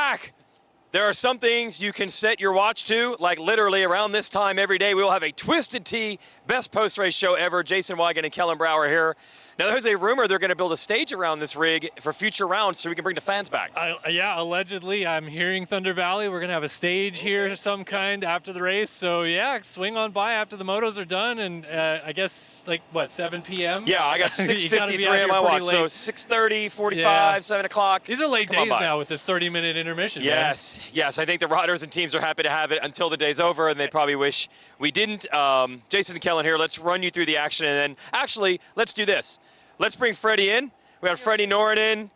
back. There are some things you can set your watch to, like literally around this time every day, we will have a Twisted Tea best post-race show ever. Jason Weigandt and Kellen Brauer here. Now, there's a rumor they're going to build a stage around this rig for future rounds so we can bring the fans back. Yeah, allegedly. I'm hearing Thunder Valley. We're going to have a stage here of some kind after the race. So, yeah, swing on by after the motos are done. And I guess, like, what, 7 p.m.? Yeah, I got 6:53 on my watch. So 6:30, 45, 7 o'clock. These are late days now with this 30-minute intermission. Yes, man. Yes. I think the riders and teams are happy to have it until the day's over, and they probably wish we didn't. Jason and Kellen here. Let's run you through the action. And then, actually, let's do this. Let's bring Freddie in. We got Fredrik Noren in.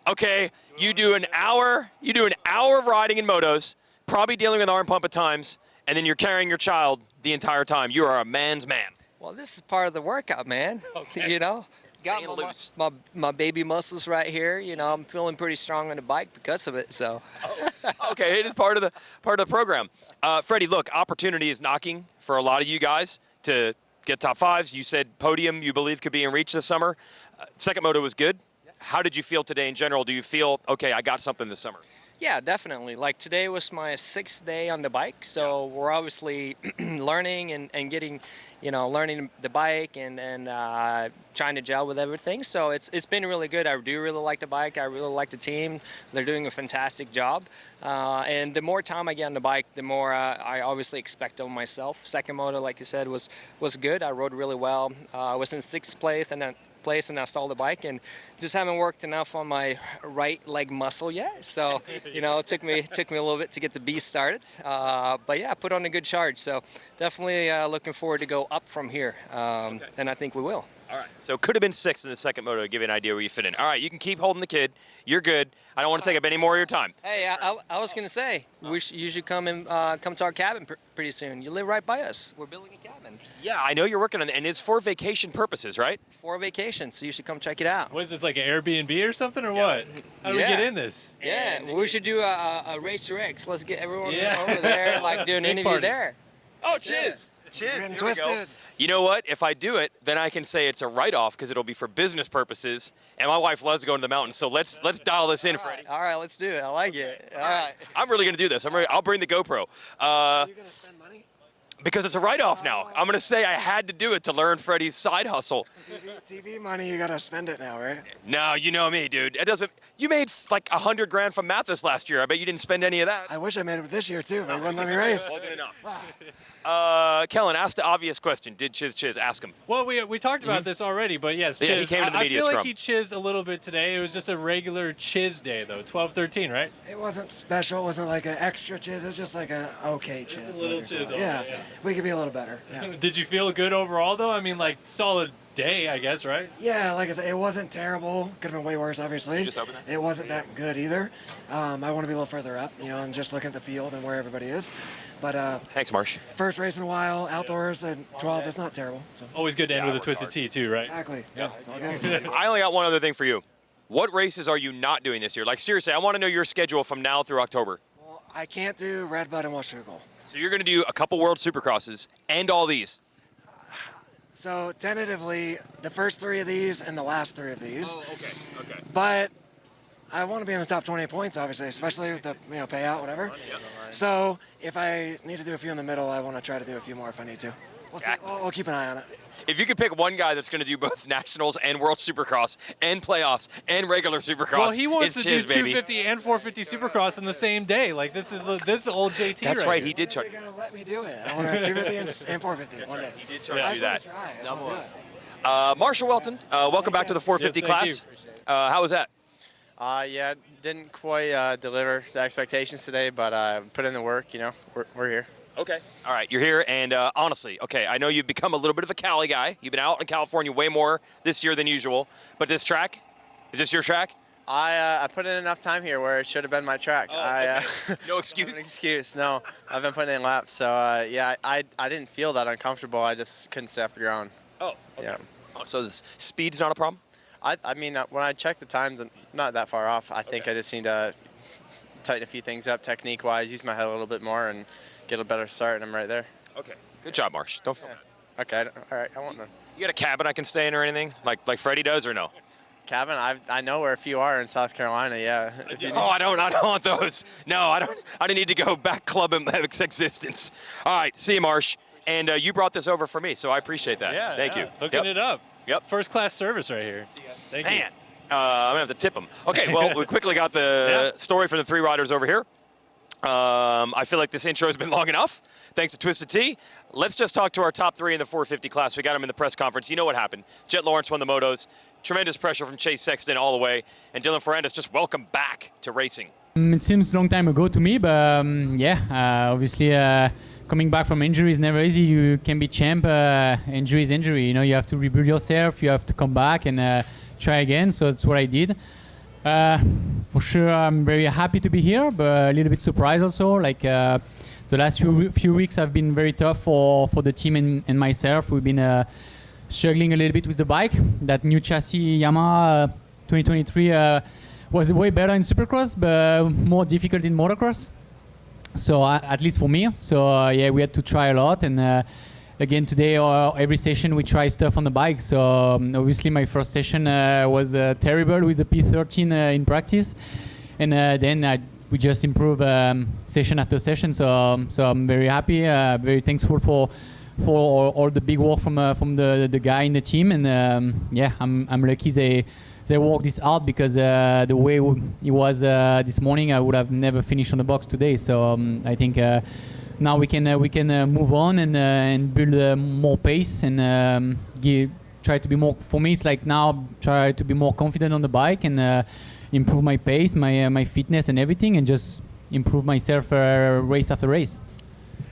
Okay, you do an hour of riding in motos, probably dealing with arm pump at times, and then you're carrying your child the entire time. You are a man's man. Well, this is part of the workout, man. Okay. You know, got loose. my baby muscles right here. You know, I'm feeling pretty strong on the bike because of it. So. Okay, it is part of the program. Freddie, look, opportunity is knocking for a lot of you guys to get top fives. You said podium you believe could be in reach this summer. Second moto was good. How did you feel today in general? Do you feel, okay, I got something this summer? Yeah, definitely. Like today was my 6th day on the bike, so we're obviously learning and getting, learning the bike and trying to gel with everything. So it's been really good. I do really like the bike. I really like the team. They're doing a fantastic job. And the more time I get on the bike, the more I obviously expect of myself. Second moto, like you said, was good. I rode really well. I was in 6th place and I saw the bike and just haven't worked enough on my right leg muscle yet. So, it took me a little bit to get the beast started. But yeah, I put on a good charge. So definitely looking forward to go up from here. And I think we will. All right. So it could have been 6th in the second moto to give you an idea where you fit in. All right, you can keep holding the kid. You're good. I don't want to take up any more of your time. Hey, I was going to say, you should come to our cabin pretty soon. You live right by us. We're building a cabin. Yeah, I know you're working on it, and it's for vacation purposes, right? For vacation, so you should come check it out. What is this, like an Airbnb or something, or what? How do we get in this? Yeah, we should do a Race to X. Let's get everyone over there, like do an interview there. Oh, cheers. Cheers. Twisted. You know what? If I do it, then I can say it's a write-off because it'll be for business purposes, and my wife loves going to the mountains. So let's dial this in, Freddie. All right, let's do it. I like it. All right. I'm really going to do this. I'll bring the GoPro. Are you going to spend money? Because it's a write-off now. I'm going to say I had to do it to learn Freddie's side hustle. TV money, you got to spend it now, right? No, you know me, dude. It doesn't. You made like $100 grand from Mathis last year. I bet you didn't spend any of that. I wish I made it this year too, but he wouldn't let me race. Wasn't enough. Kellen, ask the obvious question. Did Chiz ask him? Well, we talked about this already, but yes, Chiz. Yeah, he came to the media I feel scrum. like he chizzed a little bit today. It was just a regular chiz day, though. 12-13, right? It wasn't special. It wasn't like an extra chiz. It was just like a okay chiz. It's a little chiz. Yeah, we could be a little better. Yeah. Did you feel good overall, though? I mean, like, solid day, I guess, right? Yeah, like I said, it wasn't terrible. Could have been way worse, obviously. You just open that? It wasn't that good either. I want to be a little further up, and just looking at the field and where everybody is. But Thanks, Marsh. first race in a while, outdoors at 12 is not terrible. So. Always good to end with a Twisted Tea, too, right? Exactly. Yeah, it's all good. I only got one other thing for you. What races are you not doing this year? Like, seriously, I want to know your schedule from now through October. Well, I can't do Red Bud and Washougal. So you're going to do a couple World Supercrosses and all these. So tentatively, the first 3 of these and the last 3 of these. Oh, okay. But I want to be in the top 20 points, obviously, especially with the payout, whatever. So if I need to do a few in the middle, I want to try to do a few more if I need to. We'll see. We'll keep an eye on it. If you could pick one guy that's going to do both Nationals and World Supercross and playoffs and regular Supercross, well, he wants it's to do Chiz, baby. 250 and 450 Supercross in the same day. Like, this is old JT. That's right. He here. did try. They're going to let me do it. I want to do 250 and 450 one day. He did try to do that. I just want to do it. Marshal Weltin, welcome back to the 450 Yes, thank class. How was that? Yeah, didn't quite deliver the expectations today, but put in the work. We're here. Okay. All right, you're here, and honestly, okay, I know you've become a little bit of a Cali guy. You've been out in California way more this year than usual, but this track, is this your track? I put in enough time here where it should have been my track. Okay. No No excuse? excuse, no. I've been putting in laps, so yeah, I didn't feel that uncomfortable. I just couldn't stay off the ground. Oh, okay. Yeah. Oh, so this speed's not a problem? I mean, when I checked the times, I'm not that far off. I think I just need to tighten a few things up technique-wise, use my head a little bit more, and get a better start, and I'm right there. Okay. Good job, Marsh. Don't feel bad. Okay, all right, I won't then. You got a cabin I can stay in or anything, like Freddie does, or no? Cabin, I know where a few are in South Carolina, yeah. Oh, I don't want those. No, I don't need to go back club in existence. All right, see you, Marsh. And you brought this over for me, so I appreciate that. Yeah, Thank you. Hooking it up. Yep. First class service right here. Thank you. Man, I'm gonna have to tip them. Okay, well, we quickly got the story from the three riders over here. I feel like this intro has been long enough. Thanks to Twisted Tea. Let's just talk to our top three in the 450 class. We got them in the press conference. You know what happened. Jett Lawrence won the motos. Tremendous pressure from Chase Sexton all the way. And Dylan Ferrandis just welcome back to racing. It seems a long time ago to me, but obviously coming back from injury is never easy. You can be champ, injury is injury. You know, you have to rebuild yourself, you have to come back and try again. So that's what I did. For sure, I'm very happy to be here, but a little bit surprised also. Like the last few weeks have been very tough for the team and myself. We've been struggling a little bit with the bike. That new chassis Yamaha 2023 was way better in Supercross, but more difficult in Motocross. So at least for me. So we had to try a lot. And again today, every session we try stuff on the bike. So obviously my first session was terrible with a P13 in practice, and then we just improve session after session. So I'm very happy, very thankful for all the big work from the guy in the team. And I'm lucky they worked this out, because the way it was this morning, I would have never finished on the box today. So I think now we can move on and build more pace and try to be more. For me, it's like now try to be more confident on the bike and improve my pace, my fitness, and everything, and just improve myself race after race.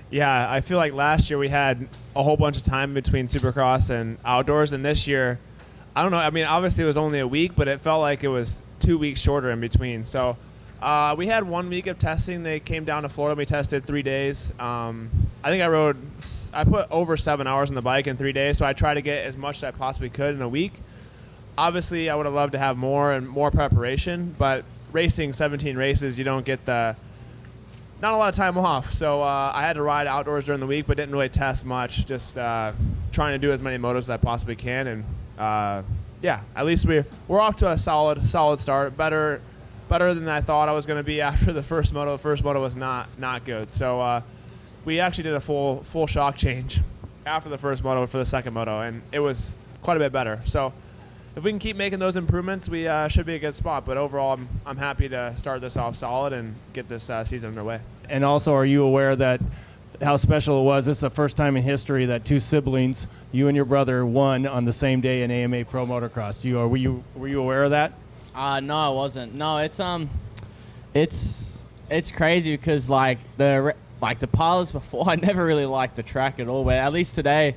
Yeah, I feel like last year we had a whole bunch of time between Supercross and outdoors, and this year, I don't know. I mean, obviously it was only a week, but it felt like it was 2 weeks shorter in between. So we had 1 week of testing. They came down to Florida. We tested 3 days. I think I put over 7 hours on the bike in 3 days, so I tried to get as much as I possibly could in a week. Obviously, I would have loved to have more and more preparation, but racing 17 races, you don't get not a lot of time off. So I had to ride outdoors during the week, but didn't really test much, just trying to do as many motos as I possibly can. And at least we're off to a solid start. Better than I thought I was going to be after the first moto. The first moto was not good. So we actually did a full shock change after the first moto for the second moto, and it was quite a bit better. So if we can keep making those improvements, we should be a good spot. But overall, I'm happy to start this off solid and get this season underway. And also, are you aware that how special it was? This is the first time in history that two siblings, you and your brother, won on the same day in AMA Pro Motocross. Were you aware of that? No, I wasn't. No, it's crazy because like the pilots before, I never really liked the track at all. But at least today,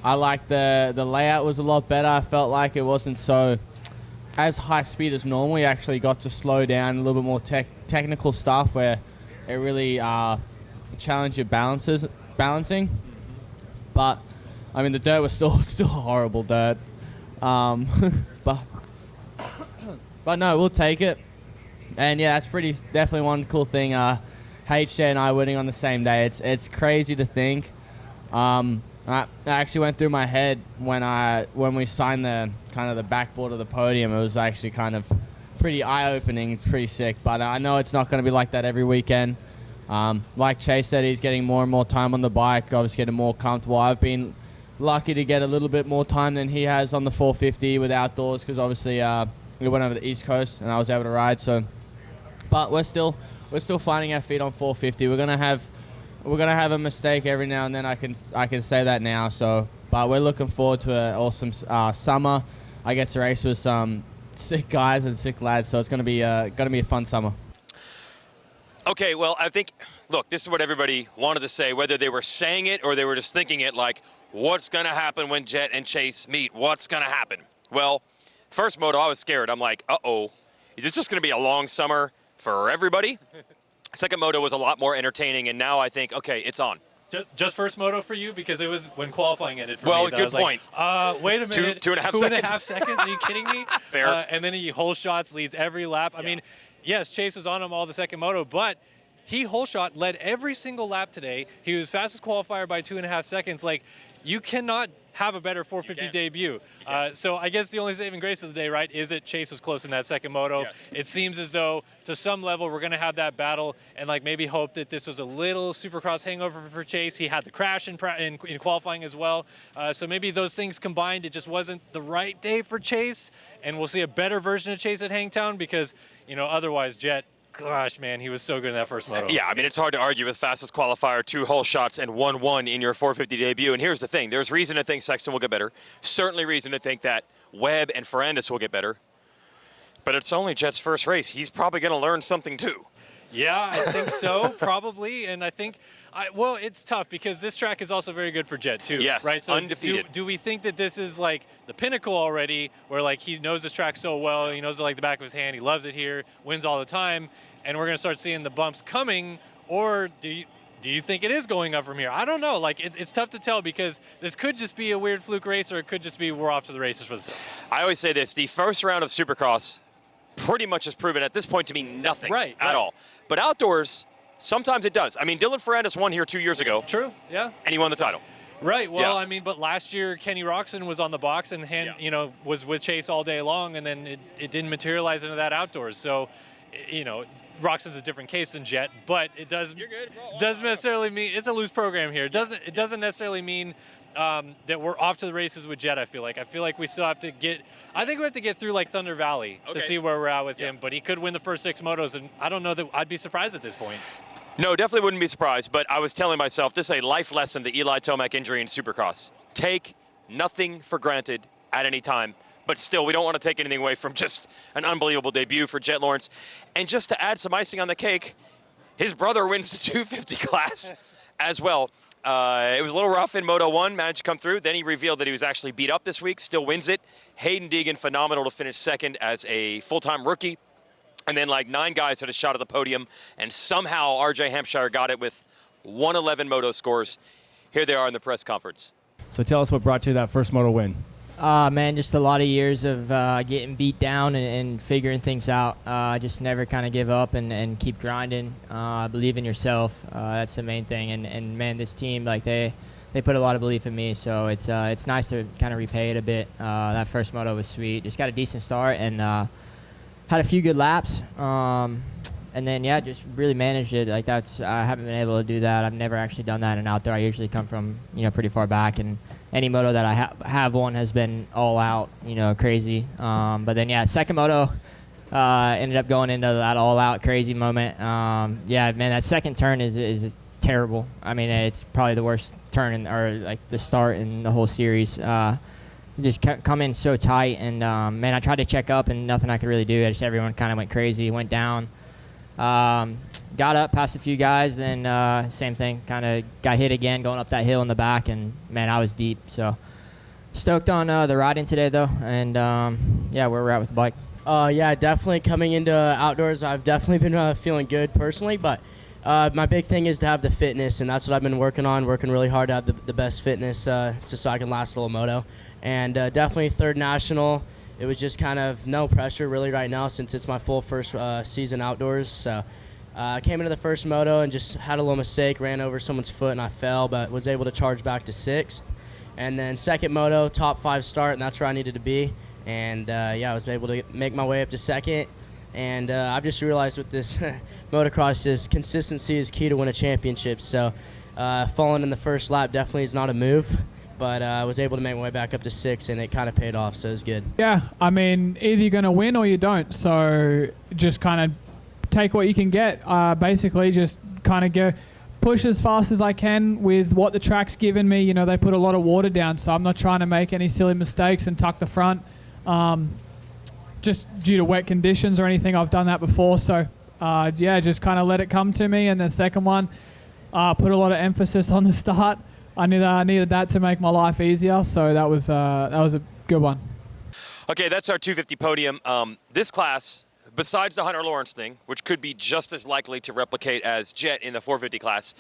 I liked the layout was a lot better. I felt like it wasn't so as high speed as normal. We actually got to slow down a little bit more technical stuff where it really challenged your balancing. But I mean, the dirt was still horrible dirt. But no, we'll take it. And yeah, that's definitely one cool thing. HJ and I winning on the same day. It's crazy to think. I actually went through my head when we signed the kind of the backboard of the podium. It was actually kind of pretty eye-opening. It's pretty sick. But I know it's not going to be like that every weekend. Like Chase said, he's getting more and more time on the bike, obviously getting more comfortable. I've been lucky to get a little bit more time than he has on the 450 with outdoors, because obviously we went over the East Coast and I was able to ride. So, but we're still finding our feet on 450. We're gonna have a mistake every now and then. I can say that now. So, but we're looking forward to an awesome summer. I get to race with some sick guys and sick lads, so it's gonna be a fun summer. Okay, well, I think, look, this is what everybody wanted to say, whether they were saying it or they were just thinking it, like, what's going to happen when Jett and Chase meet? What's going to happen? Well, first moto, I was scared. I'm like, uh-oh, is this just going to be a long summer for everybody? Second moto was a lot more entertaining, and now I think, okay, it's on. Just first moto for you, because it was when qualifying ended for me. Well, good point. Like, wait a minute. Two and a half seconds? Are you kidding me? Fair. And then he whole shots, leads every lap. I mean, yes, Chase was on him all the second moto, but he whole shot led every single lap today. He was fastest qualifier by 2.5 seconds. Like, you cannot have a better 450 debut. So I guess the only saving grace of the day, right, is that Chase was close in that second moto. Yes. It seems as though to some level we're going to have that battle and like maybe hope that this was a little Supercross hangover for Chase. He had the crash in qualifying as well. So maybe those things combined, it just wasn't the right day for Chase. And we'll see a better version of Chase at Hangtown because, otherwise Jett, gosh, man, he was so good in that first moto. Yeah, I mean, it's hard to argue with fastest qualifier, 2 whole shots, and 1-1 in your 450 debut. And here's the thing. There's reason to think Sexton will get better. Certainly reason to think that Webb and Ferrandis will get better. But it's only Jett's first race. He's probably going to learn something, too. Yeah, I think so, probably. And I think, well, it's tough because this track is also very good for Jett, too. Yes, right? So undefeated. Do we think that this is like the pinnacle already where like he knows this track so well, he knows it like the back of his hand, he loves it here, wins all the time, and we're going to start seeing the bumps coming? Or do you think it is going up from here? I don't know. Like, it's tough to tell because this could just be a weird fluke race or it could just be we're off to the races for the season. I always say this. The first round of Supercross pretty much has proven at this point to mean nothing at all. But outdoors, sometimes it does. I mean, Dylan Ferrandis won here 2 years ago. True, yeah. And he won the title. Right. Well, Yeah. I mean, but last year Kenny Roczen was on the box and was with Chase all day long, and then it didn't materialize into that outdoors. So, Roczen's a different case than Jett, but it doesn't necessarily mean it's a loose program here. It doesn't necessarily mean that we're off to the races with Jett. I feel like we still have to get. I think we have to get through like Thunder Valley to see where we're at with him. But he could win the first 6 motos, and I don't know that I'd be surprised at this point. No, definitely wouldn't be surprised, but I was telling myself, this is a life lesson, the Eli Tomac injury in Supercross. Take nothing for granted at any time, but still, we don't want to take anything away from just an unbelievable debut for Jett Lawrence. And just to add some icing on the cake, his brother wins the 250 class as well. It was a little rough in Moto 1, managed to come through. Then he revealed that he was actually beat up this week, still wins it. Hayden Deegan, phenomenal to finish second as a full-time rookie. And then like 9 guys had a shot at the podium, and somehow RJ Hampshire got it with 111 moto scores. Here they are in the press conference. So tell us what brought you that first moto win. Man, just a lot of years of getting beat down and figuring things out. Just never kind of give up and keep grinding. Believe in yourself. That's the main thing. And man, this team, like they put a lot of belief in me. So it's nice to kind of repay it a bit. That first moto was sweet. Just got a decent start and had a few good laps. And then, yeah, just really managed it. Like I haven't been able to do that. I've never actually done that in outdoor. I usually come from, pretty far back. And any moto that I have won has been all out, crazy. But then, yeah, second moto ended up going into that all out crazy moment. Yeah, man, that second turn is terrible. I mean, it's probably the worst turn or like the start in the whole series. Just come in so tight, and man, I tried to check up, and nothing I could really do. Everyone kind of went crazy, went down. Got up past a few guys, then same thing, kind of got hit again going up that hill in the back, and man, I was deep. So stoked on the riding today, though, and yeah, where we're at with the bike. Yeah, definitely coming into outdoors, I've definitely been feeling good personally, but my big thing is to have the fitness, and that's what I've been working really hard to have the best fitness so I can last a little moto. And definitely third national, it was just kind of no pressure really right now since it's my full first season outdoors. So I came into the first moto and just had a little mistake, ran over someone's foot and I fell, but was able to charge back to 6th. And then second moto, top 5 start, and that's where I needed to be. And yeah, I was able to make my way up to 2nd. And I've just realized with this motocross is consistency is key to win a championship. So falling in the first lap definitely is not a move. But I was able to make my way back up to 6, and it kind of paid off, so it was good. Yeah, I mean, either you're going to win or you don't. So just kind of take what you can get. Basically, just kind of go push as fast as I can with what the track's given me. They put a lot of water down, so I'm not trying to make any silly mistakes and tuck the front. Just due to wet conditions or anything, I've done that before. So, yeah, just kind of let it come to me. And the second one, put a lot of emphasis on the start. I needed that to make my life easier, so that was a good one. Okay, that's our 250 podium. This class, besides the Hunter Lawrence thing, which could be just as likely to replicate as Jett in the 450 class,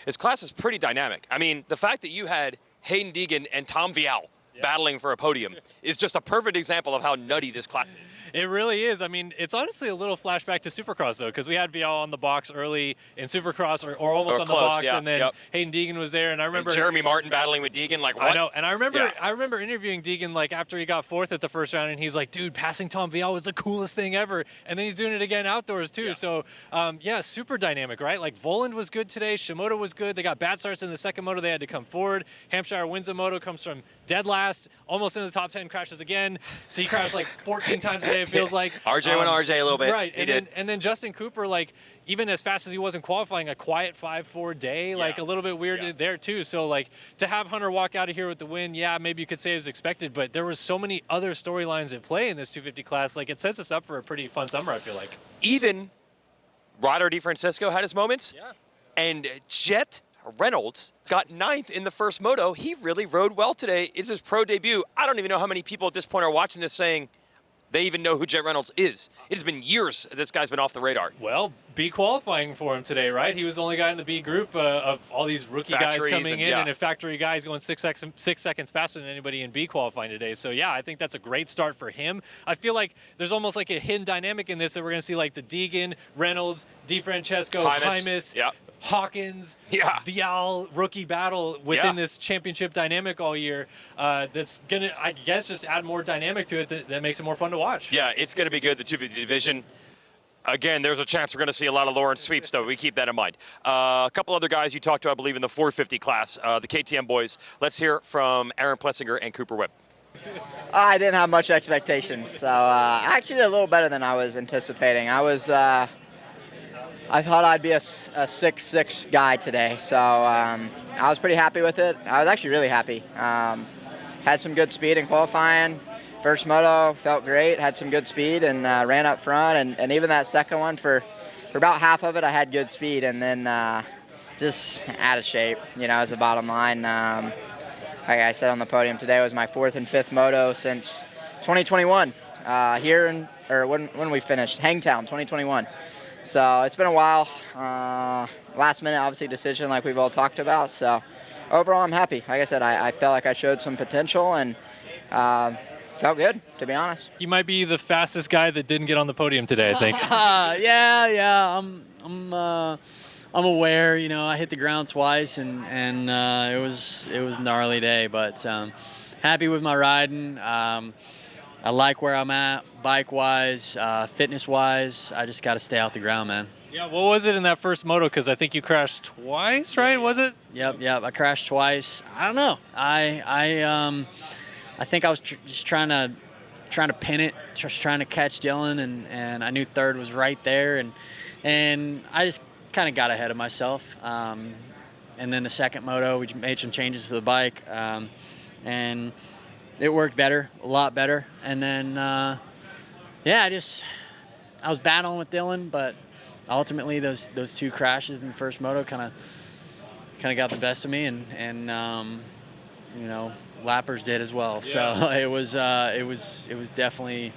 this class is pretty dynamic. I mean, the fact that you had Hayden Deegan and Tom Vial battling for a podium is just a perfect example of how nutty this class is. It really is. I mean, it's honestly a little flashback to Supercross, though, because we had Vial on the box early in Supercross, or almost Or on close, the box, yeah, and then Hayden Deegan was there, and I remember And Jeremy Martin battling with Deegan, like what? I know, and I remember interviewing Deegan like after he got fourth at the first round, and he's like, "Dude, passing Tom Vial was the coolest thing ever," and then he's doing it again outdoors too. So, super dynamic, right? Like Voland was good today, Shimoda was good. They got bad starts in the second moto; they had to come forward. Hampshire wins a moto, comes from dead last, almost into the top 10, crashes again. So he crashed like 14 times a day. It feels like. RJ went RJ a little bit. Right, He and then Justin Cooper, like even as fast as he was in qualifying, a quiet 5-4 day, like a little bit weird there too. So like to have Hunter walk out of here with the win, maybe you could say it was expected, but there was so many other storylines at play in this 250 class. Like it sets us up for a pretty fun summer, I feel like. Even Ryder DeFrancisco had his moments, and Jett Reynolds got 9th in the first moto. He really rode well today. It's his pro debut. I don't even know how many people at this point are watching this saying they even know who Jett Reynolds is. It has been years this guy's been off the radar. Well, B qualifying for him today, right? He was the only guy in the B group of all these rookie guys coming in, and a factory guys going 6 seconds faster than anybody in B qualifying today. So yeah, I think that's a great start for him. I feel like there's almost like a hidden dynamic in this that we're going to see, like the Deegan, Reynolds, DeFrancesco, Hymas, Hawkins, Vial rookie battle within this championship dynamic all year. That's gonna, I guess, just add more dynamic to it that makes it more fun to watch. Yeah, it's going to be good. The 250 division. Again, there's a chance we're going to see a lot of Lawrence sweeps, though. We keep that in mind. A couple other guys you talked to, I believe, in the 450 class, the KTM boys. Let's hear from Aaron Plessinger and Cooper Webb. I didn't have much expectations, so I actually did a little better than I was anticipating. I thought I'd be a 6'6" guy today, so I was pretty happy with it. I was actually really happy. Had some good speed in qualifying. First moto felt great, had some good speed, and ran up front. And even that second one, for about half of it, I had good speed, and then just out of shape, as the bottom line. Like I said on the podium, today was my 4th and 5th moto since 2021. When we finished, Hangtown, 2021. So it's been a while. Last minute, obviously, decision like we've all talked about. So overall, I'm happy. Like I said, I felt like I showed some potential and felt good, to be honest. You might be the fastest guy that didn't get on the podium today, I think. Yeah. I'm aware. I hit the ground twice, and it was a gnarly day. But happy with my riding. I like where I'm at, bike-wise, fitness-wise. I just got to stay off the ground, man. Yeah, what was it in that first moto? Because I think you crashed twice, right? Was it? Yep. I crashed twice. I don't know. I think I was just trying to pin it, just trying to catch Dylan, and I knew third was right there, and I just kind of got ahead of myself. And then the second moto, we made some changes to the bike, and it worked better, a lot better. And then, I was battling with Dylan, but ultimately those two crashes in the first moto kind of got the best of me, and lappers did as well. Yeah. So it was definitely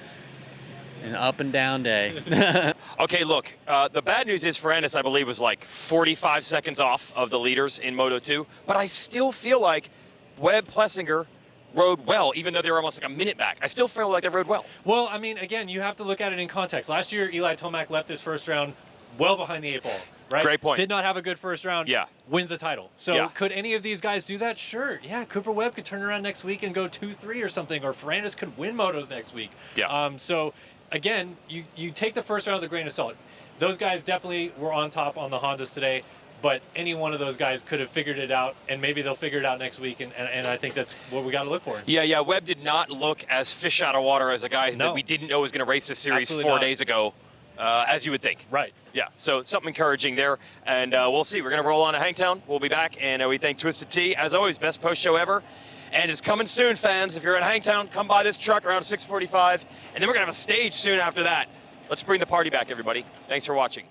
an up and down day. Okay, look, the bad news is Ferrandis, I believe, was like 45 seconds off of the leaders in Moto 2, but I still feel like Webb, Plessinger rode well, even though they were almost like a minute back. I still feel like they rode well. Well, I mean, again, you have to look at it in context. Last year, Eli Tomac left his first round well behind the 8 ball, right? Great point. Did not have a good first round. Yeah. Wins the title. So could any of these guys do that? Sure. Yeah, Cooper Webb could turn around next week and go 2-3 or something, or Ferrandis could win motos next week. Yeah. So, again, you take the first round with a grain of salt. Those guys definitely were on top on the Hondas today. But any one of those guys could have figured it out, and maybe they'll figure it out next week, and I think that's what we got to look for. Yeah, Webb did not look as fish out of water as a guy that we didn't know was going to race this series Absolutely 4 not. days ago, as you would think. Right. Yeah, so something encouraging there, and we'll see. We're going to roll on to Hangtown. We'll be back, and we thank Twisted Tea. As always, best post show ever. And it's coming soon, fans. If you're in Hangtown, come by this truck around 6:45, and then we're going to have a stage soon after that. Let's bring the party back, everybody. Thanks for watching.